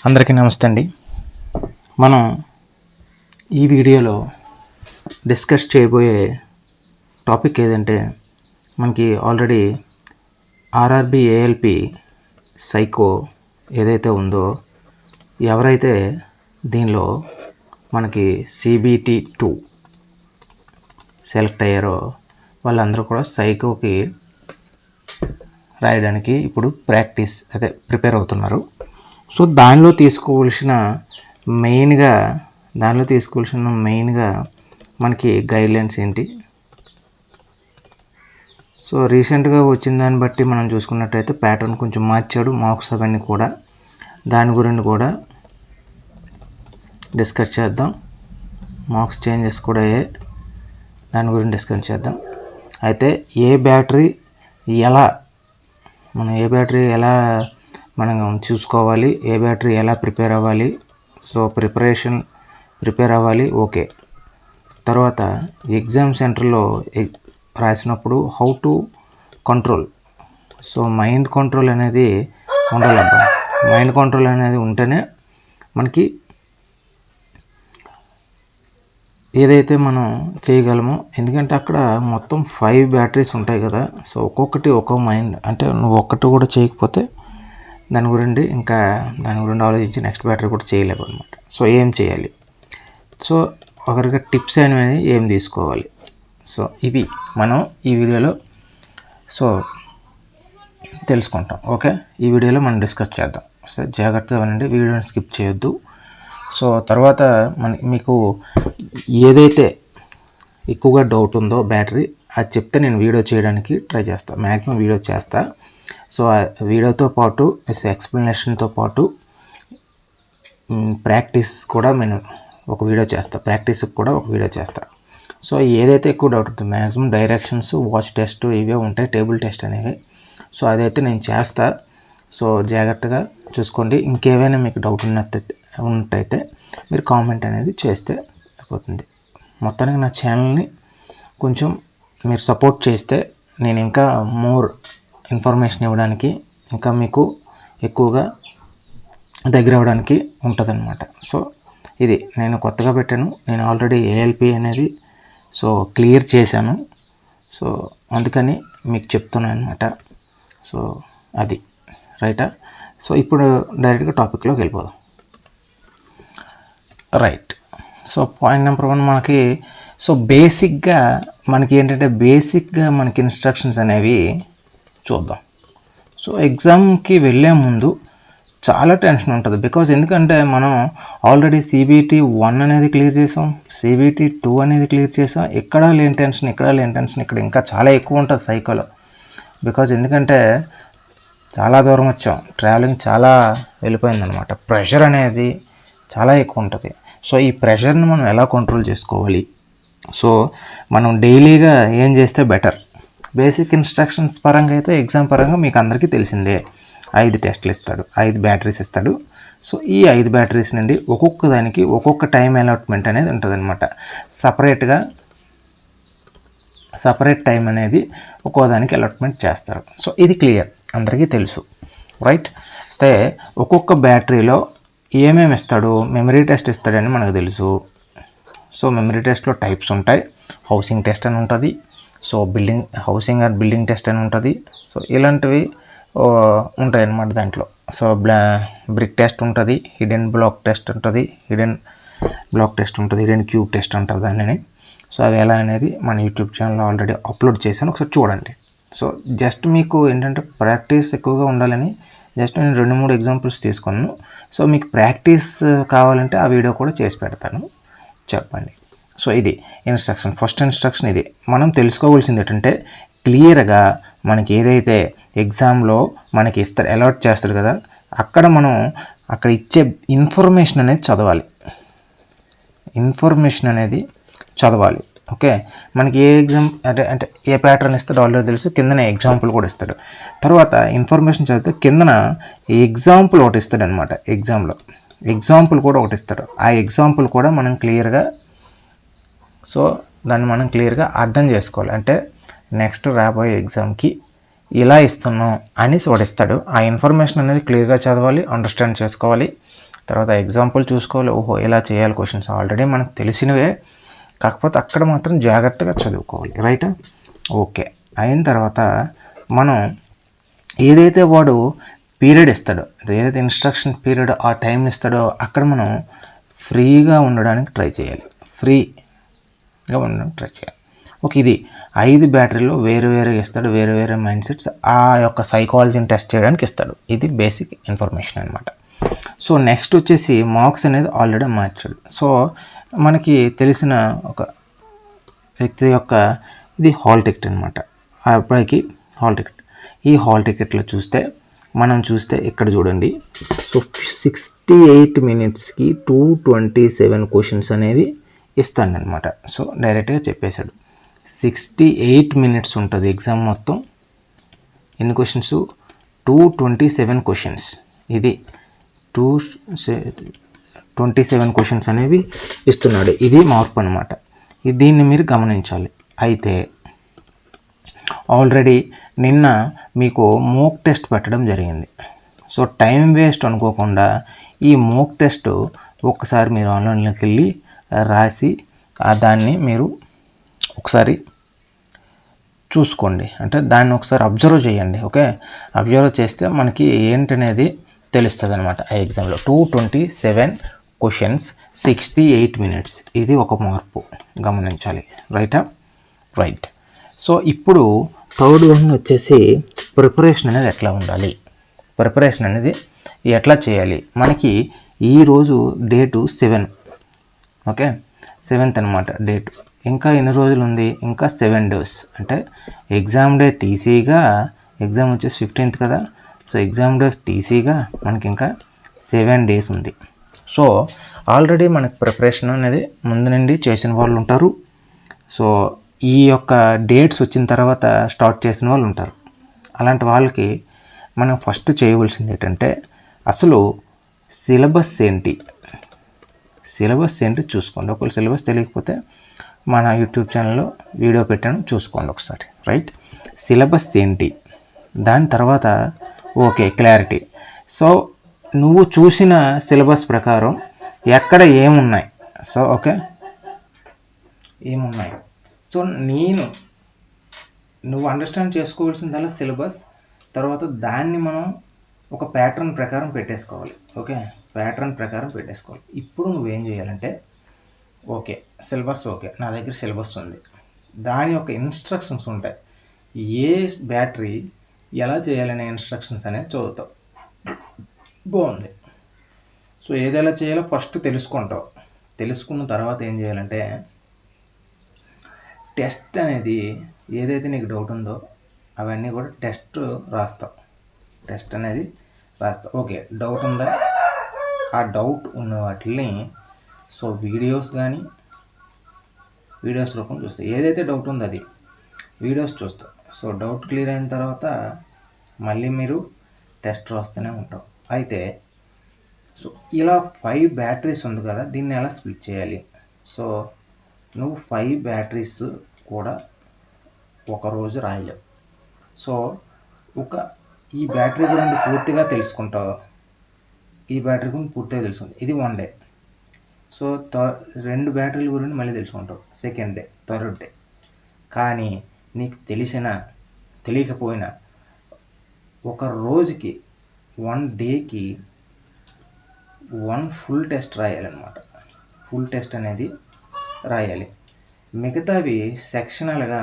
అందరికీ నమస్తే అండి. మనం ఈ వీడియోలో డిస్కస్ చేయబోయే టాపిక్ ఏదంటే, మనకి ఆల్రెడీ ఆర్ఆర్బి ఏఎల్పి సైకో ఏదైతే ఉందో, ఎవరైతే దీనిలో మనకి సిబిటి 2 సెలెక్ట్ అయ్యారో వాళ్ళందరూ కూడా సైకోకి రాయడానికి ఇప్పుడు ప్రిపేర్ అవుతున్నారు. సో దానిలో తీసుకోవాల్సిన మెయిన్గా మనకి గైడ్లైన్స్ ఏంటి? సో రీసెంట్గా వచ్చిన దాన్ని బట్టి మనం చూసుకున్నట్టయితే ప్యాటర్న్ కొంచెం మార్చాడు, మార్క్స్ అవన్నీ కూడా. దాని గురించి కూడా డిస్కస్ చేద్దాం. మార్క్స్ చేంజెస్ కూడా దాని గురించి డిస్కస్ చేద్దాం. అయితే ఏ బ్యాటరీ ఎలా మనం చూసుకోవాలి, ఏ బ్యాటరీ ఎలా ప్రిపేర్ అవ్వాలి. సో ప్రిపేర్ అవ్వాలి, ఓకే. తర్వాత ఎగ్జామ్ సెంటర్లో రాసినప్పుడు how to control. So mind control అనేది ఉండాలబ్బా. మైండ్ కంట్రోల్ అనేది ఉంటేనే మనకి ఏదైతే మనం చేయగలమో. ఎందుకంటే అక్కడ మొత్తం 5 బ్యాటరీస్ ఉంటాయి కదా. సో ఒక్కొక్కటి ఒక్కో మైండ్, అంటే నువ్వు ఒక్కటి కూడా చేయకపోతే దాని గురించి ఆలోచించి నెక్స్ట్ బ్యాటరీ కూడా చేయలేవు అనమాట. సో ఏం చేయాలి, సో ఒకరిగా టిప్స్ అనేవి ఏం తీసుకోవాలి, సో ఇవి మనం ఈ వీడియోలో తెలుసుకుంటాం. ఓకే, ఈ వీడియోలో మనం డిస్కస్ చేద్దాం. సో జాగ్రత్తగా వినండి, వీడియోని స్కిప్ చేయొద్దు. సో తర్వాత మీకు ఏదైతే ఎక్కువగా డౌట్ ఉందో బ్యాటరీ, అది చెప్తే నేను వీడియో చేయడానికి ట్రై చేస్తాను. మ్యాక్సిమం వీడియో చేస్తా. సో ఆ వీడియోతో పాటు ఎక్స్ప్లెనేషన్తో పాటు ప్రాక్టీస్ కూడా నేను ఒక వీడియో చేస్తా. సో ఏదైతే ఎక్కువ డౌట్ ఉంటుందో మ్యాక్సిమం డైరెక్షన్స్, వాచ్ టెస్ట్ ఇవే ఉంటాయి, టేబుల్ టెస్ట్ అనేవి. సో అదైతే నేను చేస్తా. సో జాగ్రత్తగా చూసుకోండి. ఇంకేమైనా మీకు డౌట్ ఉన్నట్టయితే మీరు కామెంట్ అనేది చేస్తే అయిపోతుంది. మొత్తానికి నా ఛానల్ని కొంచెం మీరు సపోర్ట్ చేస్తే నేను ఇంకా మోర్ ఇన్ఫర్మేషన్ ఇవ్వడానికి, ఇంకా మీకు ఎక్కువగా దగ్గర అవ్వడానికి ఉంటుందన్నమాట. సో ఇది నేను కొత్తగా పెట్టాను. నేను ఆల్రెడీ ఏఎల్పి అనేది క్లియర్ చేశాను. సో అందుకని మీకు చెప్తున్నాను అనమాట. సో అది రైటా. సో ఇప్పుడు డైరెక్ట్గా టాపిక్లోకి వెళ్ళిపోదాం. రైట్. సో పాయింట్ నెంబర్ 1 మనకి బేసిక్గా మనకి ఇన్స్ట్రక్షన్స్ అనేవి చూద్దాం. సో ఎగ్జామ్కి వెళ్ళే ముందు చాలా టెన్షన్ ఉంటుంది. ఎందుకంటే మనం ఆల్రెడీ సిబిటి 1 అనేది క్లియర్ చేసాం, సిబిటి 2 అనేది క్లియర్ చేసాం. ఇక్కడ లేని టెన్షన్ ఇక్కడ ఇంకా చాలా ఎక్కువ ఉంటుంది సైకోలో. ఎందుకంటే చాలా దూరం వచ్చాం, ట్రావెలింగ్ చాలా వెళ్ళిపోయిందనమాట. ప్రెషర్ అనేది చాలా ఎక్కువ ఉంటుంది. సో ఈ ప్రెషర్ని మనం ఎలా కంట్రోల్ చేసుకోవాలి? సో మనం డైలీగా ఏం చేస్తే బెటర్? బేసిక్ ఇన్స్ట్రక్షన్స్ పరంగా అయితే ఎగ్జామ్ పరంగా మీకు అందరికీ తెలిసిందే. 5 టెస్టులు ఇస్తాడు, 5 బ్యాటరీస్ ఇస్తాడు. సో ఈ 5 బ్యాటరీస్ నుండి ఒక్కొక్క దానికి ఒక్కొక్క టైం అలాట్మెంట్ అనేది ఉంటుందన్నమాట. సపరేట్ టైం అనేది ఒక్కో దానికి అలాట్మెంట్ చేస్తారు. సో ఇది క్లియర్, అందరికీ తెలుసు, రైట్. అయితే ఒక్కొక్క బ్యాటరీలో ఏమేమి ఇస్తాడు? మెమరీ టెస్ట్ ఇస్తాడని మనకు తెలుసు. సో మెమరీ టెస్ట్లో టైప్స్ ఉంటాయి. హౌసింగ్ టెస్ట్ అని ఉంటుంది, so housing or building test అని ఉంటుంది. సో ఇలాంటివి ఉంటాయి అన్నమాట దాంట్లో. సో బ్రిక్ టెస్ట్ ఉంటుంది, హిడెన్ బ్లాక్ టెస్ట్ ఉంటుంది, హిడెన్ క్యూబ్ టెస్ట్ అంటారు దానిని. సో అవి ఎలా అనేది మన యూట్యూబ్ ఛానల్లో ఆల్రెడీ అప్లోడ్ చేశాను, ఒకసారి చూడండి. సో జస్ట్ మీకు ఏంటంటే ప్రాక్టీస్ ఎక్కువగా ఉండాలని జస్ట్ నేను 2-3 ఎగ్జాంపుల్స్ తీసుకున్నాను. సో మీకు ప్రాక్టీస్ కావాలంటే ఆ వీడియో కూడా చేసి పెడతాను, చెప్పండి. సో ఇది ఇన్స్ట్రక్షన్, ఫస్ట్ ఇన్స్ట్రక్షన్ ఇది. మనం తెలుసుకోవాల్సింది ఏంటంటే క్లియర్గా మనకి ఏదైతే ఎగ్జామ్లో మనకి అలాట్ చేస్తాడు కదా, అక్కడ ఇచ్చే ఇన్ఫర్మేషన్ అనేది చదవాలి. ఓకే, మనకి ఏ ఎగ్జామ్ అంటే ఏ ప్యాటర్న్ ఇస్తాడో ఆల్రెడీ తెలుసు, కిందనే ఎగ్జాంపుల్ కూడా ఇస్తాడు. తర్వాత ఇన్ఫర్మేషన్ చదివితే కిందన ఎగ్జాంపుల్ ఒకటి ఇస్తాడు అనమాట. ఎగ్జాంపుల్ కూడా ఒకటి ఇస్తాడు. ఆ ఎగ్జాంపుల్ కూడా మనం క్లియర్గా అర్థం చేసుకోవాలి. అంటే నెక్స్ట్ రాబోయే ఎగ్జామ్కి ఇలా ఇస్తున్నాం అనేసి వాడు ఇస్తాడు. ఆ ఇన్ఫర్మేషన్ అనేది క్లియర్గా చదవాలి, అండర్స్టాండ్ చేసుకోవాలి. తర్వాత ఎగ్జాంపుల్ చూసుకోవాలి. ఓహో ఇలా చేయాలి క్వశ్చన్స్ ఆల్రెడీ మనకు తెలిసినవే, కాకపోతే అక్కడ మాత్రం జాగ్రత్తగా చదువుకోవాలి. రైట్? ఓకే. అయిన తర్వాత మనం ఏదైతే వాడు పీరియడ్ ఇస్తాడో, ఏదైతే ఇన్స్ట్రక్షన్ పీరియడ్ ఆ టైం ఇస్తాడో అక్కడ మనం ఫ్రీగా ఉండడానికి ట్రై చేయాలి. ఫ్రీగా ఉండడానికి ట్రై చేయాలి. ఓకే, ఇది 5 బ్యాటరీలో వేరు వేరే ఇస్తాడు, వేరే వేరే మైండ్ సెట్స్ ఆ యొక్క సైకాలజీని టెస్ట్ చేయడానికి ఇస్తాడు. ఇది బేసిక్ ఇన్ఫర్మేషన్ అనమాట. సో నెక్స్ట్ వచ్చేసి మార్క్స్ అనేది ఆల్రెడీ మార్చాడు. సో మనకి తెలిసిన ఒక వ్యక్తి యొక్క ఇది హాల్ టికెట్ అనమాట. ఆ అబ్బాయికి హాల్ టికెట్. ఈ హాల్ టికెట్లో చూస్తే ఇక్కడ చూడండి. సో 68 మినిట్స్కి 227 క్వశ్చన్స్ అనేవి ఇస్తాడనమాట. సో డైరెక్ట్గా చెప్పేశాడు 68 మినిట్స్ ఉంటుంది ఎగ్జామ్ మొత్తం. ఎన్ని క్వశ్చన్స్? 227 క్వశ్చన్స్. ఇది 227 క్వశ్చన్స్ అనేవి ఇస్తున్నాడు. ఇది మార్పు అనమాట. దీన్ని మీరు గమనించాలి. అయితే ఆల్రెడీ నిన్న మీకు మోక్ టెస్ట్ పెట్టడం జరిగింది. సో టైం వేస్ట్ అనుకోకుండా ఈ మోక్ టెస్ట్ ఒక్కసారి మీరు ఆన్లైన్లోకి వెళ్ళి రాసి దాన్ని మీరు ఒకసారి చూసుకోండి. అంటే దాన్ని ఒకసారి అబ్జర్వ్ చేయండి. ఓకే, అబ్జర్వ్ చేస్తే మనకి ఏంటనేది తెలుస్తుంది అనమాట. ఆ ఎగ్జామ్లో 227 క్వశ్చన్స్ 68 మినిట్స్. ఇది ఒక మార్పు గమనించాలి. రైటా? రైట్. సో ఇప్పుడు థర్డ్ వన్ వచ్చేసి ప్రిపరేషన్ అనేది ఎట్లా ఉండాలి, ప్రిపరేషన్ అనేది ఎట్లా చేయాలి. మనకి ఈరోజు డేటు 7. ఓకే, 7th అనమాట డేట్. ఇంకా ఎన్ని రోజులు ఉంది? ఇంకా 7 days. అంటే ఎగ్జామ్ డే తీసిగా, ఎగ్జామ్ వచ్చేసి 15th కదా. సో ఎగ్జామ్ డేస్ తీసిగా మనకి ఇంకా 7 days ఉంది. సో ఆల్రెడీ మనకి ప్రిపరేషన్ అనేది ముందు నుండి చేసిన వాళ్ళు ఉంటారు. సో ఈ యొక్క డేట్స్ వచ్చిన తర్వాత స్టార్ట్ చేసిన వాళ్ళు ఉంటారు. అలాంటి వాళ్ళకి మనం ఫస్ట్ చేయవలసింది ఏంటంటే అసలు సిలబస్ ఏంటి చూసుకోండి. ఒకవేళ సిలబస్ తెలియకపోతే మన యూట్యూబ్ ఛానల్లో వీడియో పెట్టాను, చూసుకోండి ఒకసారి. రైట్? సిలబస్ ఏంటి, దాని తర్వాత ఓకే క్లారిటీ. సో నువ్వు చూసిన సిలబస్ ప్రకారం ఎక్కడ ఏమున్నాయి, సో ఓకే ఏమున్నాయి. సో నువ్వు అండర్స్టాండ్ చేసుకోవాల్సిందల్లా సిలబస్. తర్వాత దాన్ని మనం ఒక ప్యాటర్న్ ప్రకారం పెట్టేసుకోవాలి. ఓకే, ప్యాటర్న్ ప్రకారం పెట్టేసుకోవాలి. ఇప్పుడు నువ్వేం చేయాలంటే ఓకే సిలబస్, ఓకే నా దగ్గర సిలబస్ ఉంది, దాని యొక్క ఇన్స్ట్రక్షన్స్ ఉంటాయి. ఏ బ్యాటరీ ఎలా చేయాలనే ఇన్స్ట్రక్షన్స్ అనేది చదువుతావు. బాగుంది. సో ఏది ఎలా చేయాలో ఫస్ట్ తెలుసుకుంటావు. తెలుసుకున్న తర్వాత ఏం చేయాలంటే టెస్ట్ అనేది ఏదైతే నీకు డౌట్ ఉందో అవన్నీ కూడా టెస్ట్ రాస్తావు. ఓకే డౌట్ ఉందా, ఆ డౌట్ ఉన్న వాటిని సో వీడియోస్ రూపం చూస్తావు. ఏదైతే డౌట్ ఉందో అది వీడియోస్ చూస్తావు. సో డౌట్ క్లియర్ అయిన తర్వాత మళ్ళీ మీరు టెస్ట్ రాస్తూనే ఉంటావు. అయితే సో ఇలా 5 బ్యాటరీస్ ఉంది కదా, దీన్ని ఎలా స్ప్లిట్ చేయాలి. సో నువ్వు 5 బ్యాటరీస్ కూడా ఒకరోజు రాయలేవు. సో ఈ బ్యాటరీ గురించి పూర్తిగా తెలుసుకుంటావు. ఇది 1 day. సో 2 బ్యాటరీల గురించి మళ్ళీ తెలుసుకుంటావు సెకండ్ డే, థర్డ్ డే. కానీ నీకు తెలియకపోయినా ఒక రోజుకి 1 dayకి 1 full టెస్ట్ రాయాలన్నమాట. ఫుల్ టెస్ట్ అనేది రాయాలి. మిగతావి సెక్షనల్గా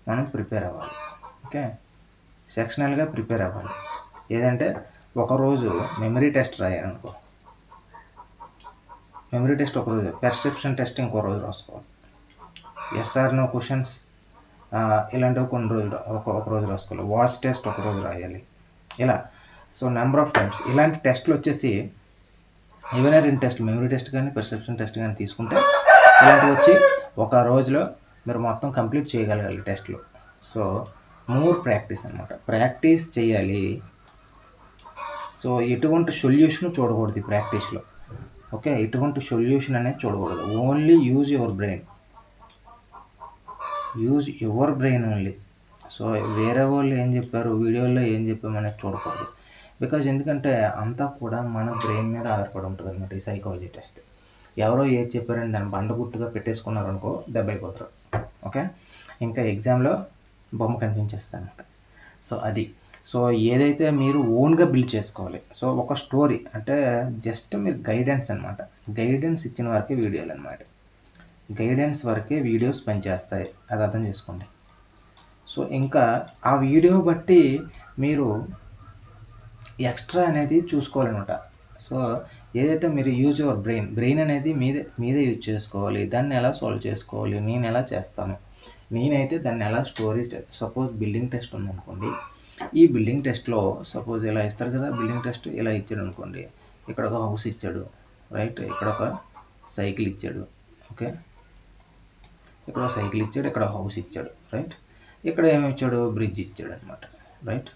మనం ప్రిపేర్ అవ్వాలి. ఓకే, సెక్షనల్గా ప్రిపేర్ అవ్వాలి. ఏదంటే ఒకరోజు మెమరీ టెస్ట్ రాయాలనుకో, మెమరీ టెస్ట్ ఒకరోజు, పెర్సెప్షన్ టెస్ట్ ఇంకో రోజు రాసుకోవాలి, SR/No క్వశ్చన్స్ ఇలాంటివి కొన్ని రోజులు ఒక రోజు రాసుకోవాలి, వాచ్ టెస్ట్ ఒక రోజు రాయాలి. ఇలా సో నెంబర్ ఆఫ్ టైమ్స్ ఇలాంటి టెస్ట్లు వచ్చేసి ఏవైనా 2 టెస్ట్లు, మెమరీ టెస్ట్ కానీ పెర్సెప్షన్ టెస్ట్ కానీ తీసుకుంటే ఇలాంటివి వచ్చి ఒక రోజులో మీరు మొత్తం కంప్లీట్ చేయగలగాలి టెస్ట్లు. సో మోర్ ప్రాక్టీస్ అనమాట, ప్రాక్టీస్ చేయాలి. సో ఎటువంటి సొల్యూషన్ చూడకూడదు ఈ ప్రాక్టీస్లో. ఓకే, ఎటువంటి సొల్యూషన్ అనేది చూడకూడదు. Only use your brain only. So వేరే వాళ్ళు ఏం చెప్పారు, వీడియోలో ఏం చెప్పామనేది చూడకూడదు. బికాజ్ ఎందుకంటే అంతా కూడా మన బ్రెయిన్ మీద ఆధారపడి ఉంటుంది అనమాట ఈ సైకాలజీ టెస్ట్. ఎవరో ఏది చెప్పారని దాన్ని బండ గుర్తుగా పెట్టేసుకున్నారు అనుకో దెబ్బ అయిపోతారు. ఓకే, ఇంకా ఎగ్జామ్లో బొమ్మ కనిపించేస్తుంది అనమాట. సో అది, సో ఏదైతే మీరు ఓన్గా బిల్డ్ చేసుకోవాలి. సో ఒక స్టోరీ అంటే జస్ట్ మీరు గైడెన్స్ అనమాట, గైడెన్స్ ఇచ్చిన వరకే వీడియోలు అనమాట, గైడెన్స్ వరకే వీడియోస్ పనిచేస్తాయి, అది అర్థం చేసుకోండి. సో ఇంకా ఆ వీడియో బట్టి మీరు ఎక్స్ట్రా అనేది చూసుకోవాలన్నమాట. సో ఏదైతే మీరు యూజ్ యువర్ బ్రెయిన్ అనేది మీదే యూజ్ చేసుకోవాలి. దాన్ని ఎలా సాల్వ్ చేసుకోవాలి, నేను ఎలా చేస్తాను, నేనైతే దాన్ని ఎలా స్టోరీస్, సపోజ్ బిల్డింగ్ టెస్ట్ ఉందనుకోండి, ఈ బిల్డింగ్ టెస్ట్లో సపోజ్ ఇలా ఇస్తారు కదా, బిల్డింగ్ టెస్ట్ ఇలా ఇచ్చాడు అనుకోండి, ఇక్కడ ఒక హౌస్ ఇచ్చాడు, రైట్, ఇక్కడ ఒక సైకిల్ ఇచ్చాడు, ఓకే, ఇక్కడ ఒక సైకిల్ ఇచ్చాడు, ఇక్కడ హౌస్ ఇచ్చాడు, రైట్, ఇక్కడ ఏమి ఇచ్చాడు, బ్రిడ్జ్ ఇచ్చాడు అనమాట, రైట్.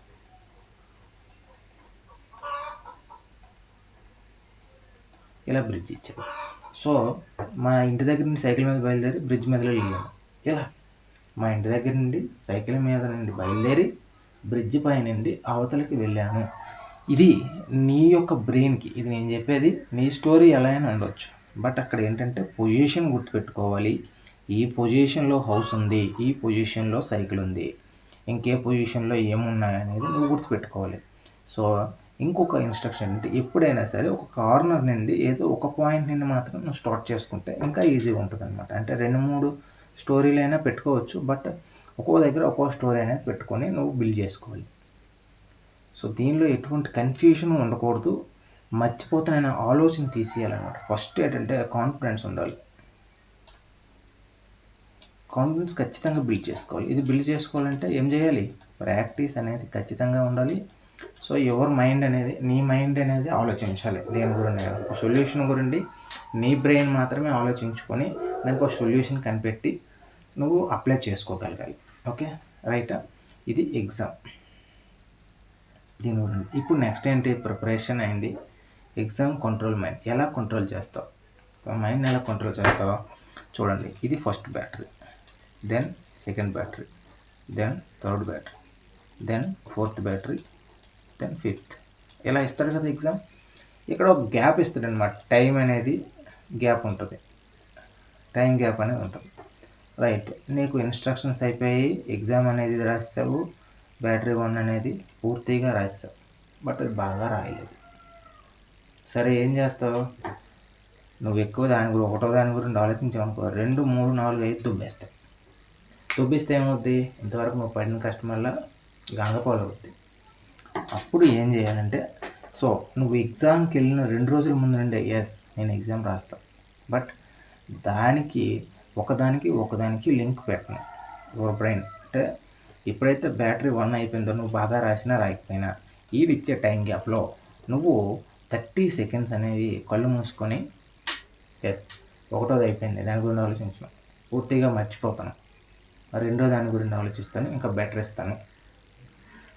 ఇలా బ్రిడ్జ్ ఇచ్చాడు. సో మా ఇంటి దగ్గర నుండి సైకిల్ మీద బయలుదేరి బ్రిడ్జ్ మీదలో వెళ్ళాను. ఇలా మా ఇంటి దగ్గర నుండి సైకిల్ మీద నుండి బయలుదేరి బ్రిడ్జ్ పై నుండి అవతలకి వెళ్ళాను. ఇది నీ యొక్క బ్రెయిన్కి, ఇది నేను చెప్పేది నీ స్టోరీ ఎలా అయినా ఉండొచ్చు, బట్ అక్కడ ఏంటంటే పొజిషన్ గుర్తుపెట్టుకోవాలి. ఈ పొజిషన్లో హౌస్ ఉంది, ఈ పొజిషన్లో సైకిల్ ఉంది, ఇంకే పొజిషన్లో ఏమున్నాయనేది నువ్వు గుర్తుపెట్టుకోవాలి. సో ఇంకొక ఇన్స్ట్రక్షన్ అంటే ఎప్పుడైనా సరే ఒక కార్నర్ నుండి ఏదో ఒక పాయింట్ నుండి మాత్రం నువ్వు స్టార్ట్ చేసుకుంటే ఇంకా ఈజీగా ఉంటుంది అనమాట. అంటే 2-3 స్టోరీలు అయినా పెట్టుకోవచ్చు, బట్ ఒక్కో దగ్గర ఒక్కో స్టోరీ అనేది పెట్టుకొని నువ్వు బిల్డ్ చేసుకోవాలి. సో దీనిలో ఎటువంటి కన్ఫ్యూషన్ ఉండకూడదు, మర్చిపోతున్న ఆలోచన తీసేయాలన్నమాట. ఫస్ట్ ఏంటంటే కాన్ఫిడెన్స్ ఉండాలి, కాన్ఫిడెన్స్ ఖచ్చితంగా బిల్డ్ చేసుకోవాలి. ఇది బిల్డ్ చేసుకోవాలంటే ఏం చేయాలి, ప్రాక్టీస్ అనేది ఖచ్చితంగా ఉండాలి. సో యువర్ మైండ్ అనేది, నీ మైండ్ అనేది ఆలోచించాలి దేని గురించి, ఒక సొల్యూషన్ గురించి నీ బ్రెయిన్ మాత్రమే ఆలోచించుకొని దానికి ఒక సొల్యూషన్ కనిపెట్టి నువ్వు అప్లై చేసుకోగలగాలి. Okay, right. ఇది ఎగ్జామ్ దీని గురించి. ఇప్పుడు నెక్స్ట్ ఏంటి, ప్రిపరేషన్ అయింది, ఎగ్జామ్ కంట్రోల్ మైండ్. ఎలా కంట్రోల్ చేస్తావు, మైండ్ ఎలా కంట్రోల్ చేస్తావు చూడండి. ఇది first battery, then second battery, then third battery, then fourth battery, then fifth. ఇలా ఇస్తాడు కదా ఎగ్జామ్. ఇక్కడ ఒక గ్యాప్ ఇస్తాడు అనమాట, టైం అనేది గ్యాప్ ఉంటుంది, టైం గ్యాప్ అనేది ఉంటుంది, రైట్. నీకు ఇన్స్ట్రక్షన్స్ అయిపోయి ఎగ్జామ్ అనేది రాస్తావు, బ్యాటరీ 1 అనేది పూర్తిగా రాస్తావు, బట్ అది బాగా రాయలేదు. సరే ఏం చేస్తావు, నువ్వు ఎక్కువ ఒకటో దాని గురించి ఆలోచించావు అనుకో, 2, 3, 4, 5 దుబ్బేస్తావు. దుబ్బిస్తే ఏమవుద్ది, ఇంతవరకు నువ్వు పడిన కష్టం వల్ల గంగపాలు అవుద్ది. అప్పుడు ఏం చేయాలంటే, సో నువ్వు ఎగ్జామ్కి వెళ్ళిన 2 రోజుల ముందు నుండే ఎస్ నేను ఎగ్జామ్ రాస్తాను, బట్ దానికి ఒకదానికి లింక్ పెట్టను యువర్ బ్రెయిన్. అంటే ఎప్పుడైతే బ్యాటరీ 1 అయిపోయిందో, నువ్వు బాగా రాసినా రాయకపోయినా, ఈడు ఇచ్చే టైం గ్యాప్లో నువ్వు 30 సెకండ్స్ అనేవి కళ్ళు మూసుకొని ఎస్ ఒకటోది అయిపోయింది దాని గురించి ఆలోచించను, పూర్తిగా మర్చిపోతాను, రెండో దాని గురించి ఆలోచిస్తాను, ఇంకా బెటర్ ఇస్తాను,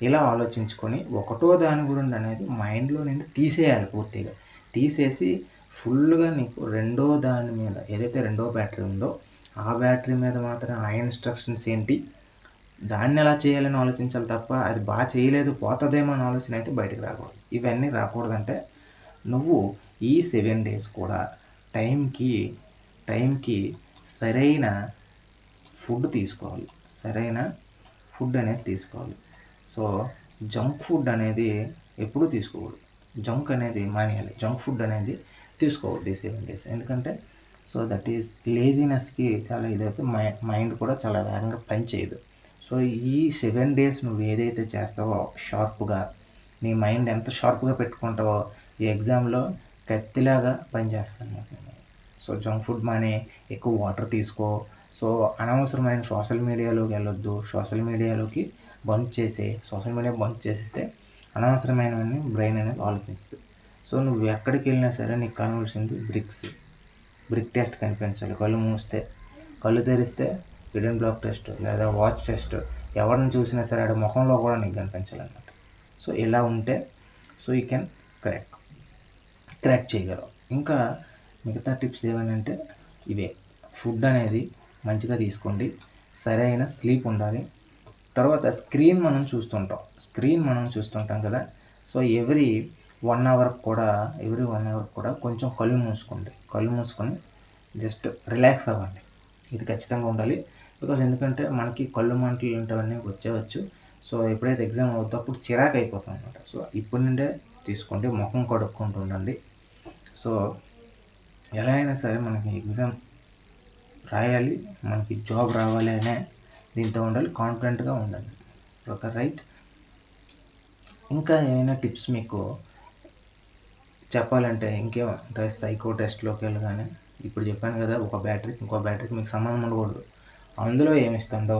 ఇలా ఆలోచించుకొని ఒకటో దాని గురించి అనేది మైండ్లో నుండి తీసేయాలి. పూర్తిగా తీసేసి ఫుల్గా నీకు రెండో దాని మీద, ఏదైతే రెండో బ్యాటరీ ఉందో ఆ బ్యాటరీ మీద మాత్రం ఆ ఇన్స్ట్రక్షన్స్ ఏంటి, దాన్ని ఎలా చేయాలని ఆలోచించాలి తప్ప అది బాగా చేయలేదు పోతుందేమో అని ఆలోచన అయితే బయటకు రాకూడదు. ఇవన్నీ రాకూడదంటే నువ్వు ఈ 7 days కూడా టైంకి సరైన ఫుడ్ తీసుకోవాలి, సరైన ఫుడ్ అనేది తీసుకోవాలి. సో జంక్ ఫుడ్ అనేది ఎప్పుడూ తీసుకోకూడదు, జంక్ అనేది మానేయాలి, జంక్ ఫుడ్ అనేది తీసుకోకూడదు ఈ 7 days. ఎందుకంటే సో దట్ ఈస్ లేజినెస్కి చాలా ఇదైతే మైండ్ కూడా చాలా వేగంగా పనిచేయదు. సో ఈ 7 days నువ్వు ఏదైతే చేస్తావో షార్ప్గా, నీ మైండ్ ఎంత షార్ప్గా పెట్టుకుంటావో ఈ ఎగ్జామ్లో కత్తిలాగా పనిచేస్తాను. సో జంక్ ఫుడ్ మానే, ఎక్కువ వాటర్ తీసుకో. సో అనవసరమైన సోషల్ మీడియాలోకి వెళ్ళొద్దు, సోషల్ మీడియా బంద్ చేసేస్తే అనవసరమైనవన్నీ బ్రెయిన్ అనేది ఆలోచించదు. సో నువ్వు ఎక్కడికి వెళ్ళినా సరే నీకు కావాల్సింది బ్రిక్ టెస్ట్ కనిపించాలి. కళ్ళు మూస్తే, కళ్ళు తెరిస్తే హిడెన్ బ్లాక్ టెస్ట్ లేదా వాచ్ టెస్ట్, ఎవరిని చూసినా సరే ఆడ ముఖంలో కూడా నీకు కనిపించాలన్నమాట. సో ఇలా ఉంటే సో యూ కెన్ క్రాక్ చేయగలవు. ఇంకా మిగతా టిప్స్ ఏమనంటే ఇవే, ఫుడ్ అనేది మంచిగా తీసుకోండి, సరైన స్లీప్ ఉండాలి. తర్వాత స్క్రీన్ మనం చూస్తుంటాం కదా, సో ఎవ్రీ 1 అవర్ కూడా కొంచెం కళ్ళు మూసుకొని జస్ట్ రిలాక్స్ అవ్వండి. ఇది ఖచ్చితంగా ఉండాలి. బికాజ్ ఎందుకంటే మనకి కళ్ళు మంటలు ఇలాంటివన్నీ వచ్చేవచ్చు. సో ఎప్పుడైతే ఎగ్జామ్ అవుతుందో అప్పుడు చిరాకు అయిపోతాం అనమాట. సో ఇప్పటి నుండే తీసుకోండి, ముఖం కడుక్కుంటూ ఉండండి. సో ఎలా అయినా సరే మనకి ఎగ్జామ్ రాయాలి, మనకి జాబ్ రావాలి అనే దీంతో ఉండాలి, కాన్ఫిడెంట్గా ఉండాలి. Okay, right. ఇంకా ఏమైనా టిప్స్ మీకు చెప్పాలంటే ఇంకేమంటే సైకో టెస్ట్లోకి వెళ్ళగానే ఇప్పుడు చెప్పాను కదా, ఒక బ్యాటరీకి ఇంకో బ్యాటరీకి మీకు సంబంధం ఉండకూడదు. అందులో ఏమిస్తుందో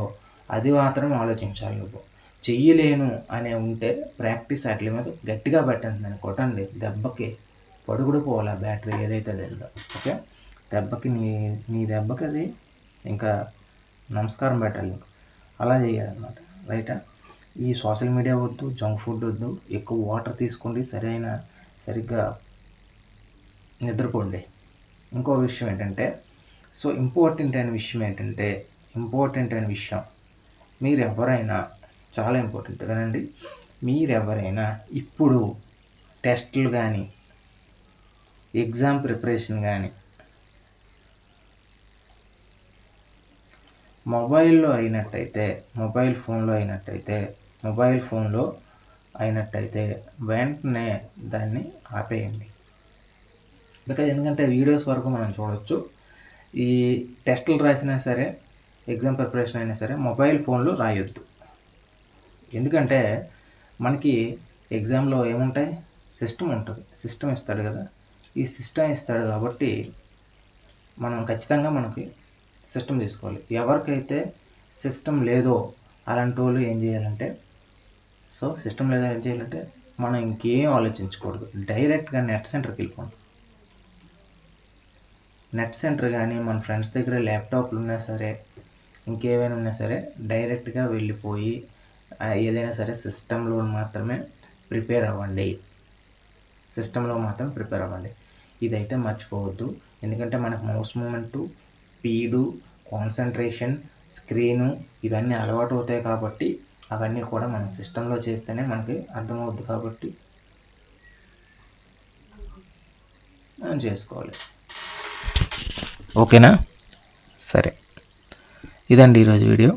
అది మాత్రం ఆలోచించాలి. నువ్వు చెయ్యలేను అనే ఉంటే ప్రాక్టీస్ వాటి మీద గట్టిగా పెట్టండి, నేను కొట్టండి, దెబ్బకి పడుగుడు పోవాలి ఆ బ్యాటరీ ఏదైతే అదేందో. ఓకే, దెబ్బకి నీ దెబ్బకి అది ఇంకా నమస్కారం పెట్టాలి, అలా చేయాలన్నమాట. రైటా? ఈ సోషల్ మీడియా వద్దు, జంక్ ఫుడ్ వద్దు, ఎక్కువ వాటర్ తీసుకోండి, సరిగ్గా నిద్రపోండి. ఇంకో విషయం ఏంటంటే, సో ఇంపార్టెంట్ అయిన విషయం మీరెవరైనా, చాలా ఇంపార్టెంట్ కదండి, మీరెవరైనా ఇప్పుడు టెస్టులు కానీ ఎగ్జామ్ ప్రిపరేషన్ కానీ మొబైల్ ఫోన్లో అయినట్టయితే వెంటనే దాన్ని ఆపేయండి. బికాజ్ ఎందుకంటే వీడియోస్ వరకు మనం చూడవచ్చు. ఈ టెస్టులు రాసినా సరే, ఎగ్జామ్ ప్రిపరేషన్ అయినా సరే మొబైల్ ఫోన్లో రాయొద్దు. ఎందుకంటే మనకి ఎగ్జామ్లో ఏముంటాయి, సిస్టమ్ ఇస్తాడు కదా. ఈ సిస్టమ్ ఇస్తాడు కాబట్టి మనం ఖచ్చితంగా మనకి సిస్టమ్ తీసుకోవాలి. ఎవరికైతే సిస్టమ్ లేదో అలాంటి వాళ్ళు ఏం చేయాలంటే మనం ఇంకేం ఆలోచించకూడదు, డైరెక్ట్గా నెట్ సెంటర్కి వెళ్ళిపోండి. నెట్ సెంటర్ కానీ మన ఫ్రెండ్స్ దగ్గర ల్యాప్టాప్లు ఉన్నా సరే, ఇంకేమైనా ఉన్నా సరే, డైరెక్ట్గా వెళ్ళిపోయి ఏదైనా సరే సిస్టంలో మాత్రమే ప్రిపేర్ అవ్వండి. ఇదైతే మర్చిపోవద్దు. ఎందుకంటే మనకు mouse movement, speed, concentration, screen ఇవన్నీ అలవాటు అవుతాయి కాబట్టి అవన్నీ కూడా మనం సిస్టంలో చేస్తేనే మనకి అర్థమవుద్ది కాబట్టి మనం చేసుకోవాలి. ఓకేనా? సరే, ఇదండి ఈరోజు video.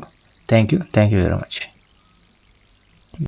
Thank you very much.